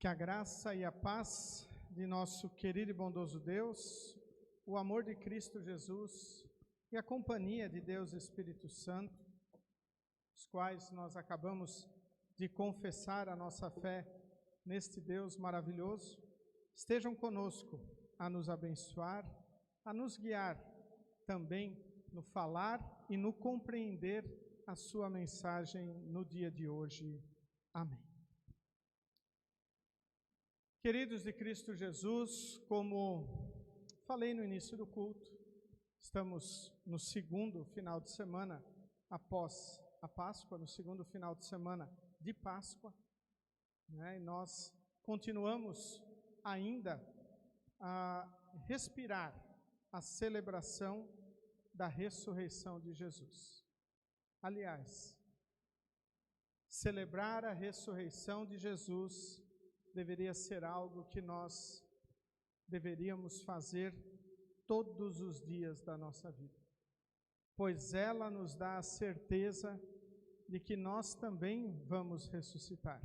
Que a graça e a paz de nosso querido e bondoso Deus, o amor de Cristo Jesus e a companhia de Deus Espírito Santo, os quais nós acabamos de confessar a nossa fé neste Deus maravilhoso, estejam conosco a nos abençoar, a nos guiar também no falar e no compreender a sua mensagem no dia de hoje. Amém. Queridos de Cristo Jesus, como falei no início do culto, estamos no segundo final de semana após a Páscoa, no segundo final de semana de Páscoa, né? E nós continuamos ainda a respirar a celebração da ressurreição de Jesus. Aliás, celebrar a ressurreição de Jesus deveria ser algo que nós deveríamos fazer todos os dias da nossa vida, pois ela nos dá a certeza de que nós também vamos ressuscitar.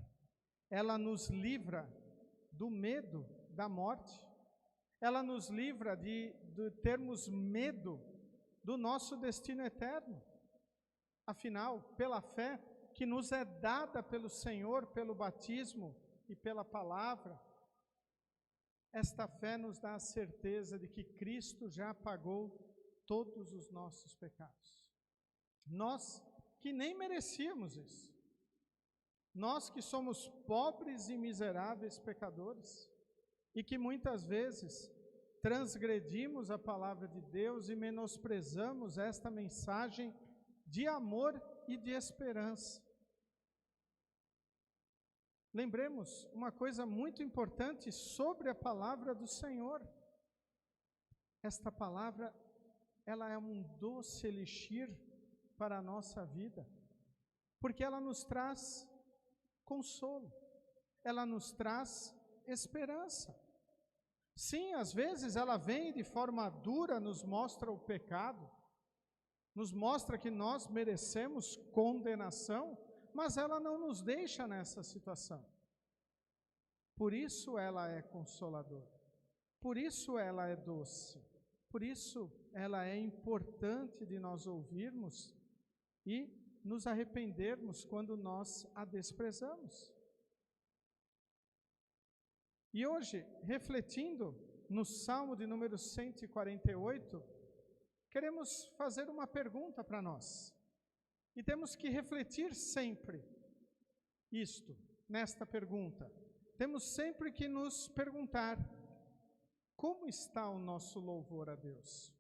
Ela nos livra do medo da morte, ela nos livra de termos medo do nosso destino eterno. Afinal, pela fé que nos é dada pelo Senhor, pelo batismo e pela palavra, esta fé nos dá a certeza de que Cristo já pagou todos os nossos pecados. Nós que nem merecíamos isso, nós que somos pobres e miseráveis pecadores, e que muitas vezes transgredimos a palavra de Deus e menosprezamos esta mensagem de amor e de esperança. Lembremos uma coisa muito importante sobre a palavra do Senhor. Esta palavra, ela é um doce elixir para a nossa vida, porque ela nos traz consolo, ela nos traz esperança. Sim, às vezes ela vem de forma dura, nos mostra o pecado, nos mostra que nós merecemos condenação, mas ela não nos deixa nessa situação. Por isso ela é consoladora, por isso ela é doce, por isso ela é importante de nós ouvirmos e nos arrependermos quando nós a desprezamos. E hoje, refletindo no Salmo de número 148, queremos fazer uma pergunta para nós. E temos que refletir sempre nesta pergunta. Temos sempre que nos perguntar: como está o nosso louvor a Deus?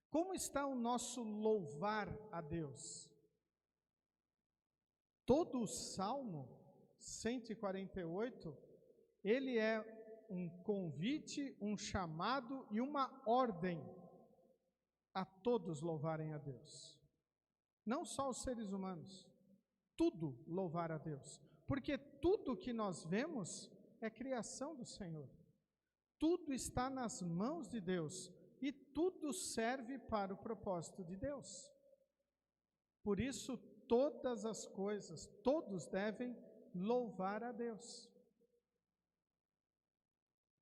Como está o nosso louvar a Deus? Todo o Salmo 148, ele é um convite, um chamado e uma ordem a todos louvarem a Deus. Não só os seres humanos, tudo louvar a Deus, porque tudo que nós vemos é criação do Senhor. Tudo está nas mãos de Deus e tudo serve para o propósito de Deus. Por isso, todas as coisas, todos devem louvar a Deus.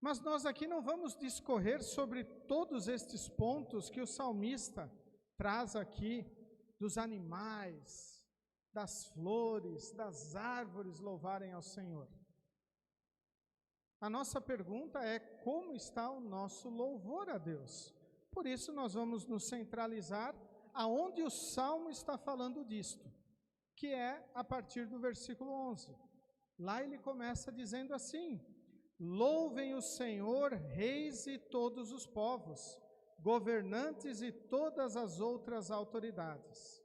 Mas nós aqui não vamos discorrer sobre todos estes pontos que o salmista traz aqui, dos animais, das flores, das árvores louvarem ao Senhor. A nossa pergunta é: como está o nosso louvor a Deus? Por isso nós vamos nos centralizar aonde o Salmo está falando disto, que é a partir do versículo 11. Lá ele começa dizendo assim: louvem o Senhor, reis e todos os povos, governantes e todas as outras autoridades.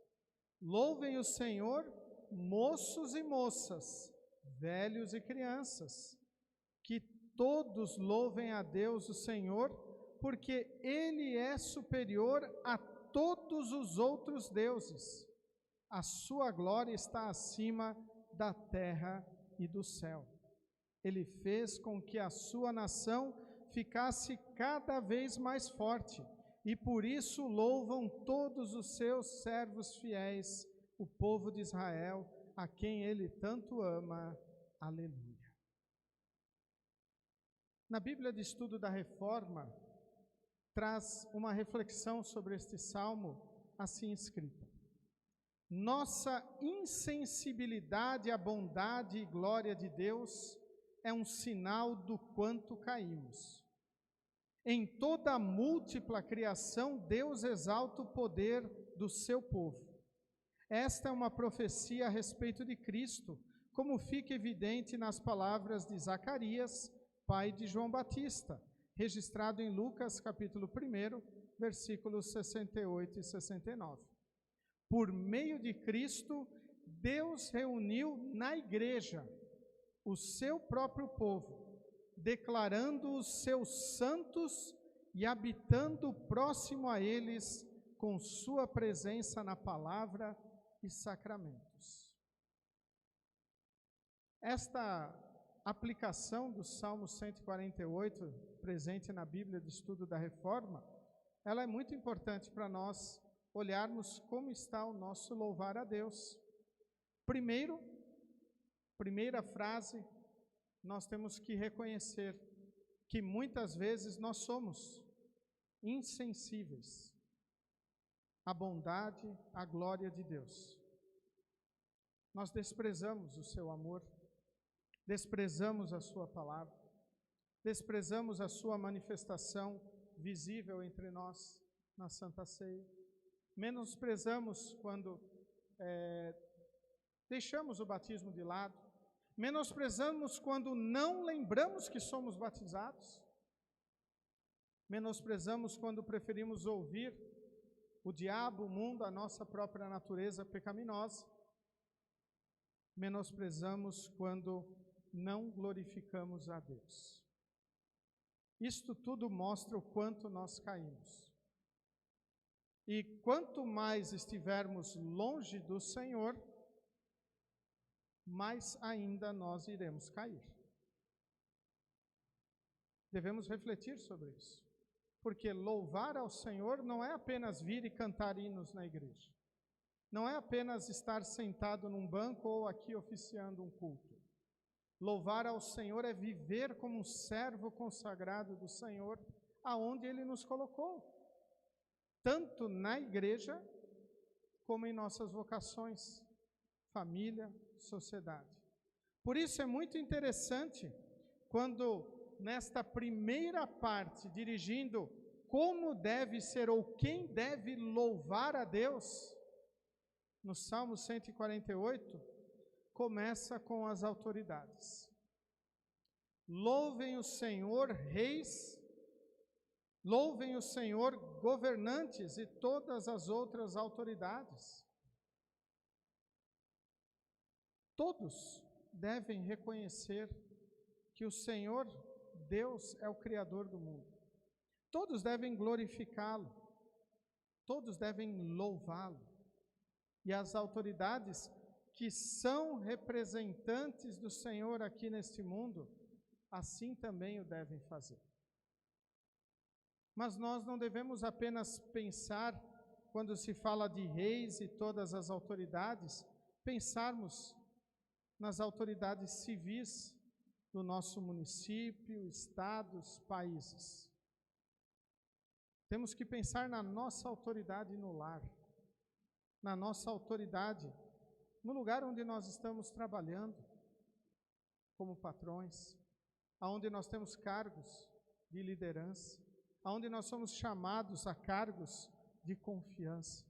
Louvem o Senhor, moços e moças, velhos e crianças. Que todos louvem a Deus o Senhor, porque Ele é superior a todos os outros deuses. A sua glória está acima da terra e do céu. Ele fez com que a sua nação ficasse cada vez mais forte, e por isso louvam todos os seus servos fiéis, o povo de Israel, a quem ele tanto ama. Aleluia. Na Bíblia de Estudo da Reforma, traz uma reflexão sobre este salmo assim escrita: nossa insensibilidade à bondade e glória de Deus é um sinal do quanto caímos. Em toda a múltipla criação, Deus exalta o poder do seu povo. Esta é uma profecia a respeito de Cristo, como fica evidente nas palavras de Zacarias, pai de João Batista, registrado em Lucas capítulo 1, versículos 68 e 69. Por meio de Cristo, Deus reuniu na igreja o seu próprio povo, declarando-os seus santos e habitando próximo a eles com sua presença na palavra e sacramentos. Esta aplicação do Salmo 148, presente na Bíblia de Estudo da Reforma, ela é muito importante para nós olharmos como está o nosso louvar a Deus. Primeira frase, nós temos que reconhecer que muitas vezes nós somos insensíveis à bondade, à glória de Deus. Nós desprezamos o seu amor, desprezamos a sua palavra, desprezamos a sua manifestação visível entre nós na Santa Ceia, menosprezamos quando deixamos o batismo de lado, menosprezamos quando não lembramos que somos batizados, menosprezamos quando preferimos ouvir o diabo, o mundo, a nossa própria natureza pecaminosa, menosprezamos quando não glorificamos a Deus. Isto tudo mostra o quanto nós caímos. E quanto mais estivermos longe do Senhor, mais ainda nós iremos cair. Devemos refletir sobre isso, porque louvar ao Senhor não é apenas vir e cantar hinos na igreja, não é apenas estar sentado num banco ou aqui oficiando um culto. Louvar ao Senhor é viver como um servo consagrado do Senhor, aonde Ele nos colocou, tanto na igreja, como em nossas vocações, família, sociedade. Por isso é muito interessante, quando nesta primeira parte, dirigindo como deve ser ou quem deve louvar a Deus, no Salmo 148, começa com as autoridades. Louvem o Senhor, reis, louvem o Senhor, governantes e todas as outras autoridades. Todos devem reconhecer que o Senhor, Deus, é o Criador do mundo. Todos devem glorificá-lo, todos devem louvá-lo. E as autoridades que são representantes do Senhor aqui neste mundo, assim também o devem fazer. Mas nós não devemos apenas pensar, quando se fala de reis e todas as autoridades, pensarmos nas autoridades civis do nosso município, estados, países. Temos que pensar na nossa autoridade no lar, na nossa autoridade no lugar onde nós estamos trabalhando, como patrões, aonde nós temos cargos de liderança, aonde nós somos chamados a cargos de confiança.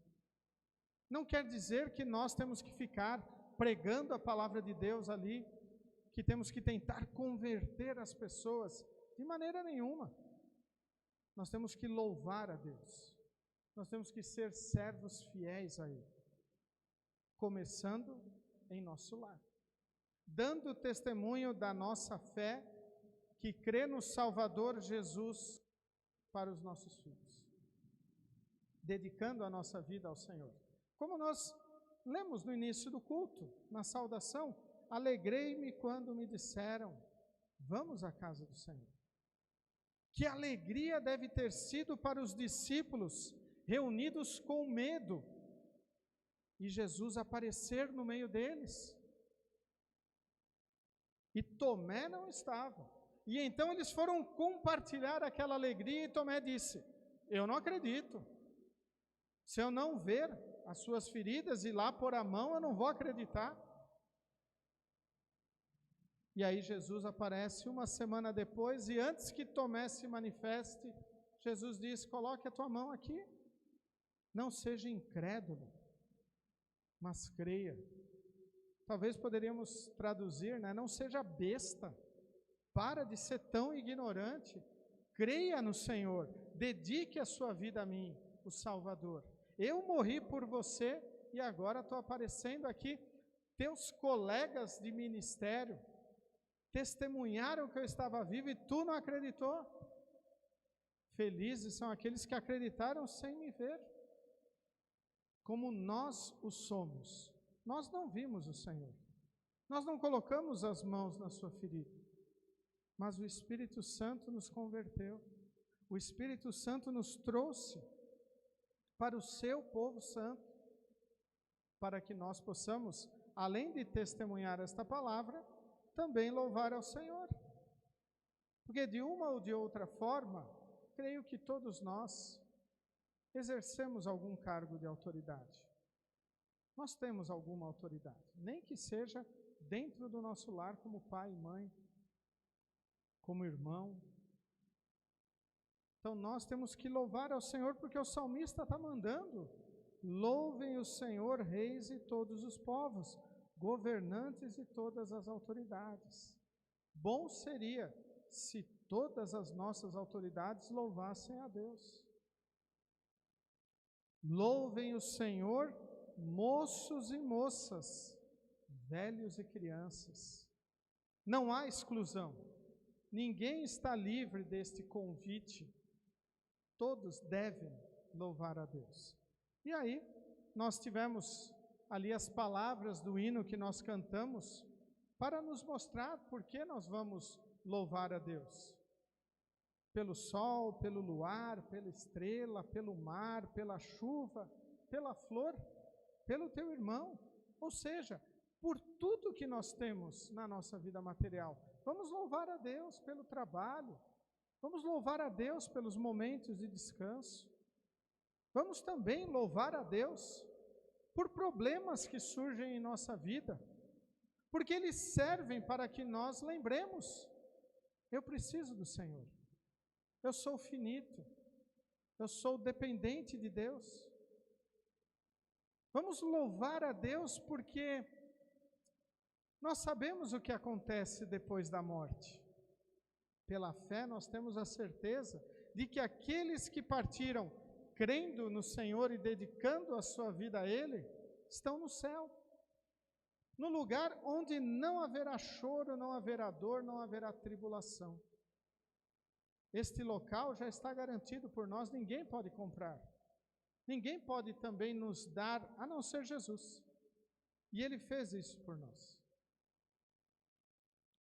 Não quer dizer que nós temos que ficar pregando a palavra de Deus ali, que temos que tentar converter as pessoas, de maneira nenhuma. Nós temos que louvar a Deus, nós temos que ser servos fiéis a Ele, começando em nosso lar, dando testemunho da nossa fé, que crê no Salvador Jesus para os nossos filhos, dedicando a nossa vida ao Senhor. Como nós lemos no início do culto, na saudação, alegrei-me quando me disseram, vamos à casa do Senhor. Que alegria deve ter sido para os discípulos reunidos com medo e Jesus aparecer no meio deles. E Tomé não estava. E então eles foram compartilhar aquela alegria e Tomé disse: eu não acredito. Se eu não ver as suas feridas e lá pôr a mão, eu não vou acreditar. E aí Jesus aparece uma semana depois e antes que Tomé se manifeste, Jesus diz: coloque a tua mão aqui. Não seja incrédulo, mas creia. Talvez poderíamos traduzir, né? Não seja besta. Para de ser tão ignorante. Creia no Senhor. Dedique a sua vida a mim, o Salvador. Eu morri por você e agora estou aparecendo aqui. Teus colegas de ministério testemunharam que eu estava vivo e tu não acreditou. Felizes são aqueles que acreditaram sem me ver. Como nós o somos. Nós não vimos o Senhor. Nós não colocamos as mãos na sua ferida. Mas o Espírito Santo nos converteu. O Espírito Santo nos trouxe para o seu povo santo, para que nós possamos, além de testemunhar esta palavra, também louvar ao Senhor. Porque de uma ou de outra forma, creio que todos nós exercemos algum cargo de autoridade. Nós temos alguma autoridade, nem que seja dentro do nosso lar, como pai e mãe, como irmão. Então nós temos que louvar ao Senhor, porque o salmista está mandando: louvem o Senhor, reis e todos os povos, governantes e todas as autoridades. Bom seria se todas as nossas autoridades louvassem a Deus. Louvem o Senhor, moços e moças, velhos e crianças. Não há exclusão. Ninguém está livre deste convite. Todos devem louvar a Deus. E aí, nós tivemos ali as palavras do hino que nós cantamos para nos mostrar por que nós vamos louvar a Deus. Pelo sol, pelo luar, pela estrela, pelo mar, pela chuva, pela flor, pelo teu irmão. Ou seja, por tudo que nós temos na nossa vida material. Vamos louvar a Deus pelo trabalho. Vamos louvar a Deus pelos momentos de descanso. Vamos também louvar a Deus por problemas que surgem em nossa vida, porque eles servem para que nós lembremos: eu preciso do Senhor. Eu sou finito. Eu sou dependente de Deus. Vamos louvar a Deus porque nós sabemos o que acontece depois da morte. Pela fé, nós temos a certeza de que aqueles que partiram crendo no Senhor e dedicando a sua vida a Ele, estão no céu. No lugar onde não haverá choro, não haverá dor, não haverá tribulação. Este local já está garantido por nós, ninguém pode comprar. Ninguém pode também nos dar, a não ser Jesus. E Ele fez isso por nós.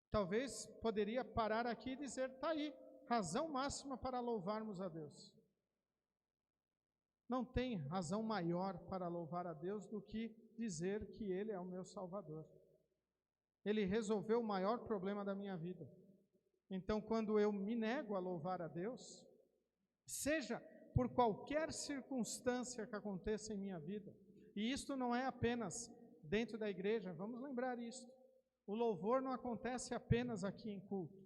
Talvez poderia parar aqui e dizer: está aí, razão máxima para louvarmos a Deus. Não tem razão maior para louvar a Deus do que dizer que Ele é o meu Salvador. Ele resolveu o maior problema da minha vida. Então, quando eu me nego a louvar a Deus, seja por qualquer circunstância que aconteça em minha vida, e isto não é apenas dentro da igreja, vamos lembrar isto. O louvor não acontece apenas aqui em culto.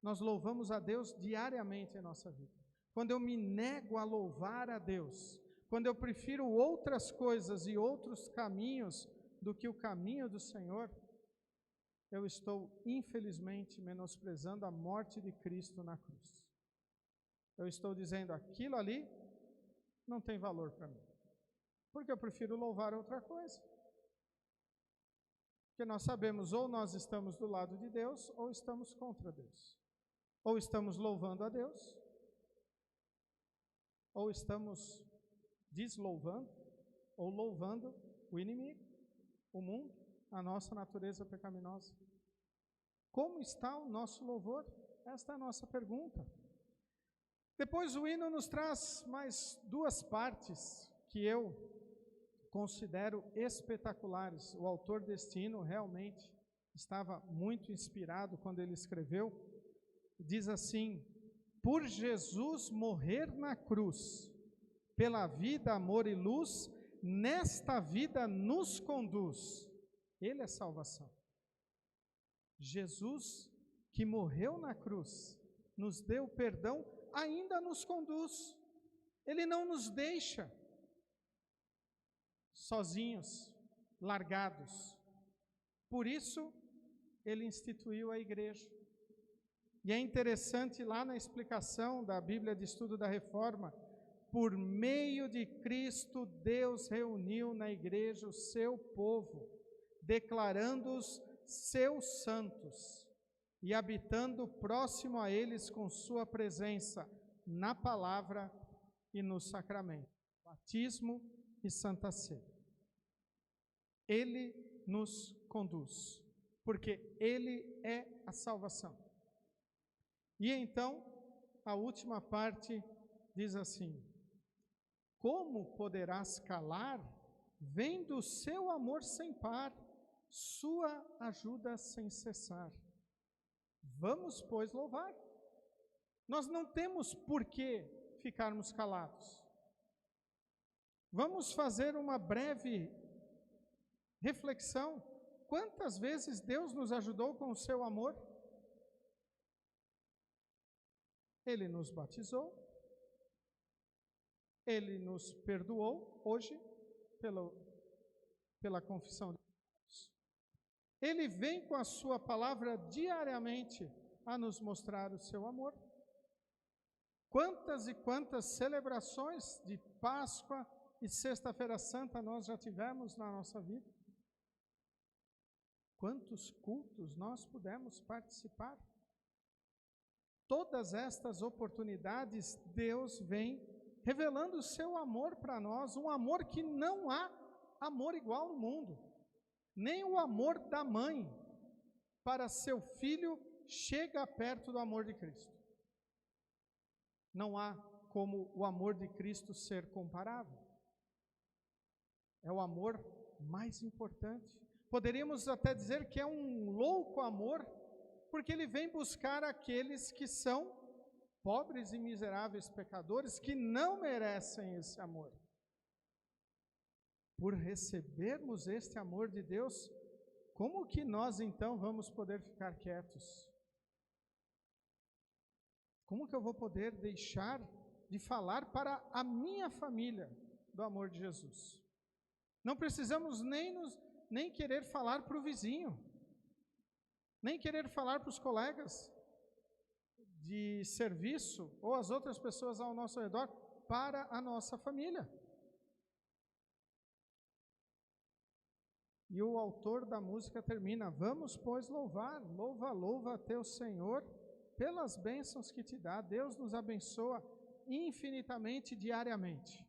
Nós louvamos a Deus diariamente em nossa vida. Quando eu me nego a louvar a Deus, quando eu prefiro outras coisas e outros caminhos do que o caminho do Senhor, eu estou, infelizmente, menosprezando a morte de Cristo na cruz. Eu estou dizendo: aquilo ali não tem valor para mim, porque eu prefiro louvar outra coisa. Porque nós sabemos, ou nós estamos do lado de Deus, ou estamos contra Deus. Ou estamos louvando a Deus, ou estamos deslouvando, ou louvando o inimigo, o mundo, a nossa natureza pecaminosa. Como está o nosso louvor? Esta é a nossa pergunta. Depois o hino nos traz mais duas partes que eu considero espetaculares. O autor deste hino realmente estava muito inspirado quando ele escreveu. diz assim: por Jesus morrer na cruz, pela vida, amor e luz, nesta vida nos conduz. Ele é salvação. Jesus, que morreu na cruz, nos deu perdão, ainda nos conduz. Ele não nos deixa sozinhos, largados. Por isso, ele instituiu a igreja. E é interessante, lá na explicação da Bíblia de Estudo da Reforma, por meio de Cristo, Deus reuniu na igreja o seu povo, declarando-os seus santos e habitando próximo a eles com sua presença na palavra e no sacramento, batismo e santa ceia. Ele nos conduz, porque ele é a salvação. E então, a última parte diz assim: como poderás calar, vendo o seu amor sem par, sua ajuda sem cessar? Vamos, pois, louvar. Nós não temos por que ficarmos calados. Vamos fazer uma breve reflexão. Quantas vezes Deus nos ajudou com o seu amor? Ele nos batizou, Ele nos perdoou hoje pela confissão de pecados. Ele vem com a sua palavra diariamente a nos mostrar o seu amor. Quantas e quantas celebrações de Páscoa e Sexta-feira Santa nós já tivemos na nossa vida? Quantos cultos nós pudemos participar? Todas estas oportunidades, Deus vem revelando o seu amor para nós, um amor que não há amor igual no mundo. Nem o amor da mãe para seu filho chega perto do amor de Cristo. Não há como o amor de Cristo ser comparável. É o amor mais importante. Poderíamos até dizer que é um louco amor, porque ele vem buscar aqueles que são pobres e miseráveis pecadores, que não merecem esse amor. Por recebermos este amor de Deus, como que nós então vamos poder ficar quietos? Como que eu vou poder deixar de falar para a minha família do amor de Jesus? Não precisamos nem querer falar para o vizinho, nem querer falar para os colegas de serviço ou as outras pessoas ao nosso redor, para a nossa família. E o autor da música termina: vamos, pois, louvar, louva, louva a teu Senhor pelas bênçãos que te dá. Deus nos abençoa infinitamente, diariamente.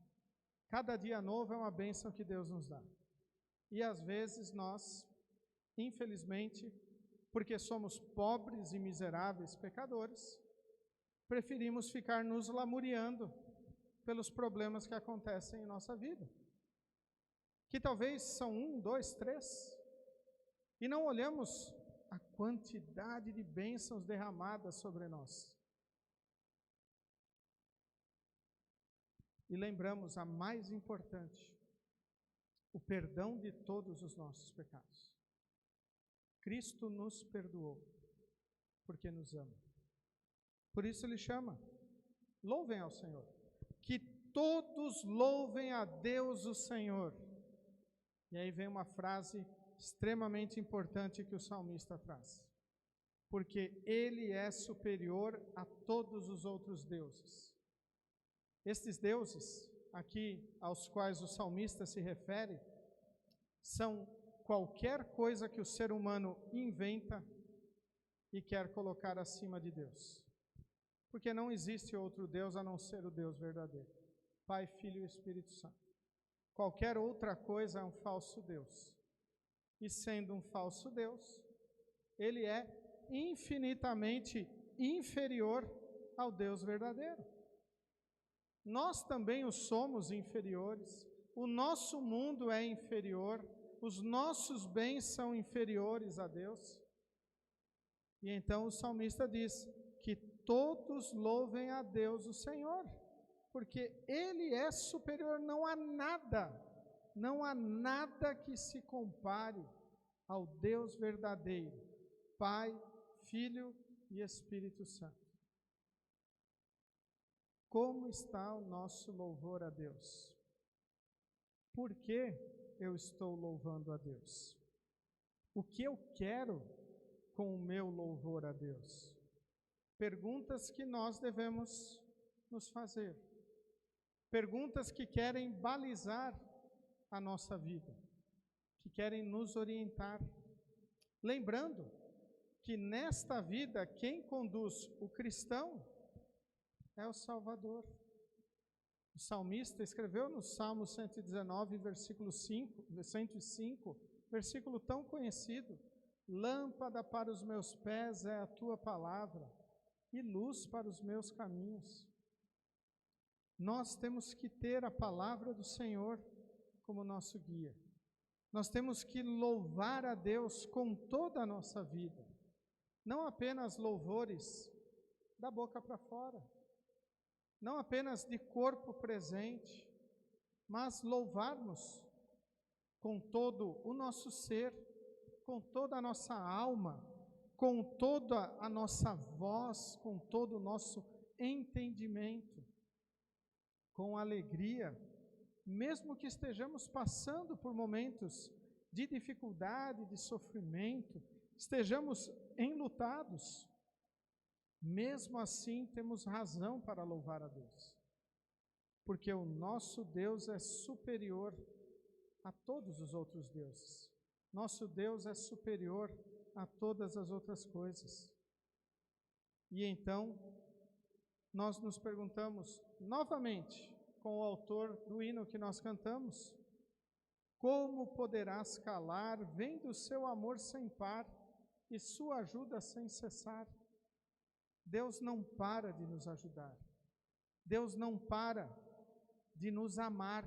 Cada dia novo é uma bênção que Deus nos dá. E às vezes nós, infelizmente, porque somos pobres e miseráveis pecadores, preferimos ficar nos lamuriando pelos problemas que acontecem em nossa vida, que talvez são 1, 2, 3, e não olhamos a quantidade de bênçãos derramadas sobre nós. E lembramos a mais importante: o perdão de todos os nossos pecados. Cristo nos perdoou, porque nos ama. Por isso ele chama: louvem ao Senhor. Que todos louvem a Deus o Senhor. E aí vem uma frase extremamente importante que o salmista traz: porque ele é superior a todos os outros deuses. Estes deuses aqui aos quais o salmista se refere são qualquer coisa que o ser humano inventa e quer colocar acima de Deus. Porque não existe outro Deus a não ser o Deus verdadeiro, Pai, Filho e Espírito Santo. Qualquer outra coisa é um falso Deus. E sendo um falso Deus, ele é infinitamente inferior ao Deus verdadeiro. Nós também o somos inferiores, o nosso mundo é inferior, os nossos bens são inferiores a Deus. E então o salmista diz: que todos louvem a Deus o Senhor, porque Ele é superior, não há nada que se compare ao Deus verdadeiro, Pai, Filho e Espírito Santo. Como está o nosso louvor a Deus? Por que eu estou louvando a Deus? O que eu quero com o meu louvor a Deus? Perguntas que nós devemos nos fazer. Perguntas que querem balizar a nossa vida, que querem nos orientar. Lembrando que nesta vida, quem conduz o cristão é o Salvador. O salmista escreveu no Salmo 119, versículo 105, versículo tão conhecido: lâmpada para os meus pés é a tua palavra e luz para os meus caminhos. Nós temos que ter a palavra do Senhor como nosso guia. Nós temos que louvar a Deus com toda a nossa vida, não apenas louvores da boca para fora, não apenas de corpo presente, mas louvarmos com todo o nosso ser, com toda a nossa alma, com toda a nossa voz, com todo o nosso entendimento, com alegria, mesmo que estejamos passando por momentos de dificuldade, de sofrimento, estejamos enlutados, mesmo assim temos razão para louvar a Deus, porque o nosso Deus é superior a todos os outros deuses. Nosso Deus é superior a todas as outras coisas. E então, nós nos perguntamos novamente, com o autor do hino que nós cantamos: como poderás calar, vendo o seu amor sem par e sua ajuda sem cessar? Deus não para de nos ajudar. Deus não para de nos amar.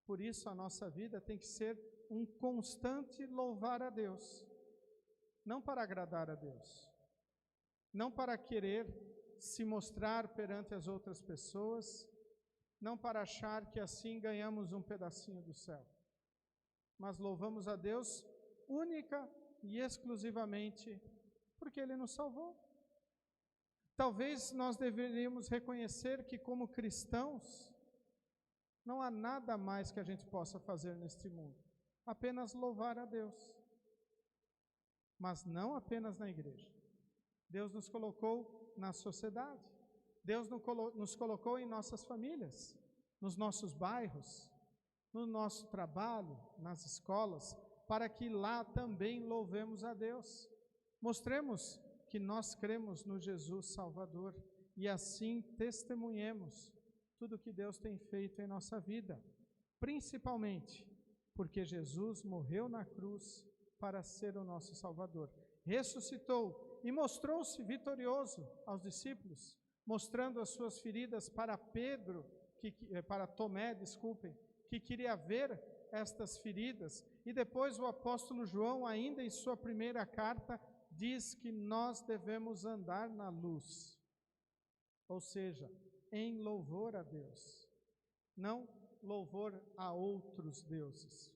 Por isso a nossa vida tem que ser um constante louvar a Deus, não para agradar a Deus, não para querer se mostrar perante as outras pessoas, não para achar que assim ganhamos um pedacinho do céu, mas louvamos a Deus única e exclusivamente porque Ele nos salvou. Talvez nós deveríamos reconhecer que, como cristãos, não há nada mais que a gente possa fazer neste mundo, apenas louvar a Deus. Mas não apenas na igreja. Deus nos colocou na sociedade. Deus nos colocou em nossas famílias, nos nossos bairros, no nosso trabalho, nas escolas, para que lá também louvemos a Deus. Mostremos que nós cremos no Jesus Salvador e assim testemunhemos tudo que Deus tem feito em nossa vida, principalmente porque Jesus morreu na cruz para ser o nosso Salvador. Ressuscitou e mostrou-se vitorioso aos discípulos, mostrando as suas feridas para Tomé, que queria ver estas feridas. E depois o apóstolo João, ainda em sua primeira carta, diz que nós devemos andar na luz, ou seja, em louvor a Deus, não louvor a outros deuses.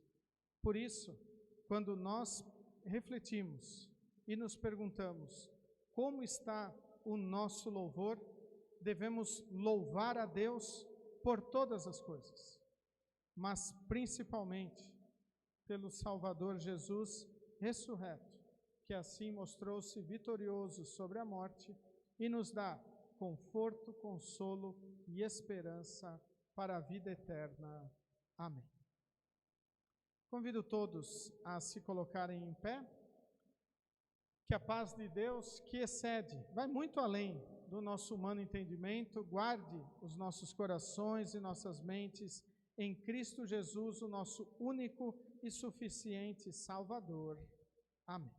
Por isso, quando nós refletimos e nos perguntamos como está o nosso louvor, devemos louvar a Deus por todas as coisas, mas principalmente pelo Salvador Jesus ressurreto, que assim mostrou-se vitorioso sobre a morte e nos dá conforto, consolo e esperança para a vida eterna. Amém. Convido todos a se colocarem em pé. Que a paz de Deus, que excede, vai muito além do nosso humano entendimento, guarde os nossos corações e nossas mentes em Cristo Jesus, o nosso único e suficiente Salvador. Amém.